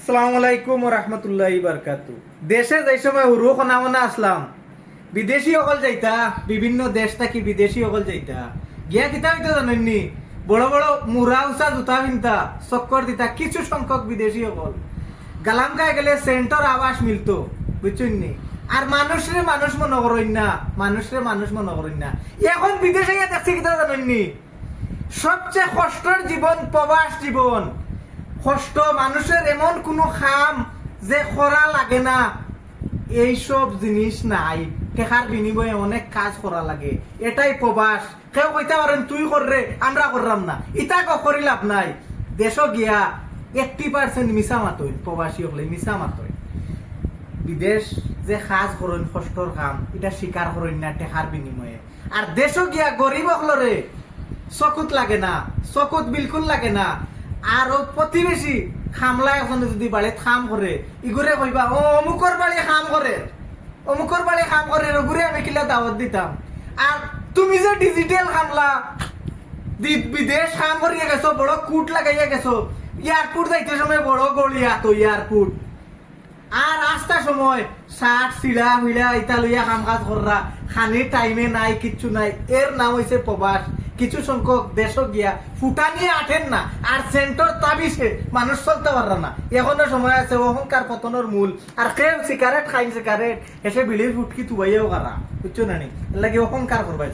আসসালামু আলাইকুম ওয়া রাহমাতুল্লাহি ওয়া বারাকাতুহু। দেশে যে সময় হুরু খনামনা আসলাম, বিদেশি সকল যাইতা, বিভিন্ন দেশ থেকে বিদেশি সকল যাইতা গিয়া কিতা হইতো জানেননি, বড় বড় মুরা উষা জুতা পিনতা, চক্কর দিতা কিছু সংখ্যক বিদেশি সকল গালাম খায় গেলে সেন্টার আবাস মিলতো, বুঝছেন নি? আর মানুষরে মানুষ মনে করেন না, মানুষরে মানুষ মনে করেন না। এখন বিদেশে গিয়ে দেখছি কিতা জানেননি, সবচেয়ে কষ্টের জীবন প্রবাস জীবন। কষ্ট মানুষের এমন কোনো খাম যে করা লাগে না, এইসব জিনিস নাই। টেকার বিনিময়ে অনেক কাজ করা লাগে, এটাই প্রবাস। কেউ কইতে পারেন তুই কররে আমরা করলাম না, ইটা করি লাভ নাই। দেশ গিয়া 80% মিশা মাতই, প্রবাসী হলে মিশা মাতই। বিদেশ যে কাজ করেন কষ্টর কাম, এটা স্বীকার করেন না টেকার বিনিময়ে। আর দেশ গিয়া গরিব হলরে চকুত লাগে না, চকুত বিলকুল লাগে না। আর ও প্রতিবেশী খামলা এখন যদি বাড়িতে কাম করে, ইগুরে কইবা ও অমুকর বাড়ি কাম করে, অমুকর বাড়ি কাম করে, ওগুরে আমি কিলা দাওয়াত দিতাম। আর তুমি যে ডিজিটাল খামলা বিদেশ কাম করিয়া গেছো, বড় কুট লাগাইয়া গেছো, এয়ারপোর্ট যাইতে সময় বড় গড়িয়া তো এয়ারপোর্ট, আর আস্তা সময় শার্ট সিলা হুইলা ইটা লইয়া কাম কাজ কররা, খানির টাইমে নাই, কিচ্ছু নাই। এর নাম হইছে প্রবাস। কিছু সংখ্যক দেশ গিয়া ফুটা নিয়ে আঠেন না, আর সেন্টর তাবিছে মানুষ চলতে পাররা না। এখনো সময় আছে অহংকার পতনের মূল। আর কেউ সিগারেট খাইন, সিগারেট এসে বিড়ির ফুটকি তুবাইয়াও কারা, বুঝছো না নি? লাগে অহংকার করবাই।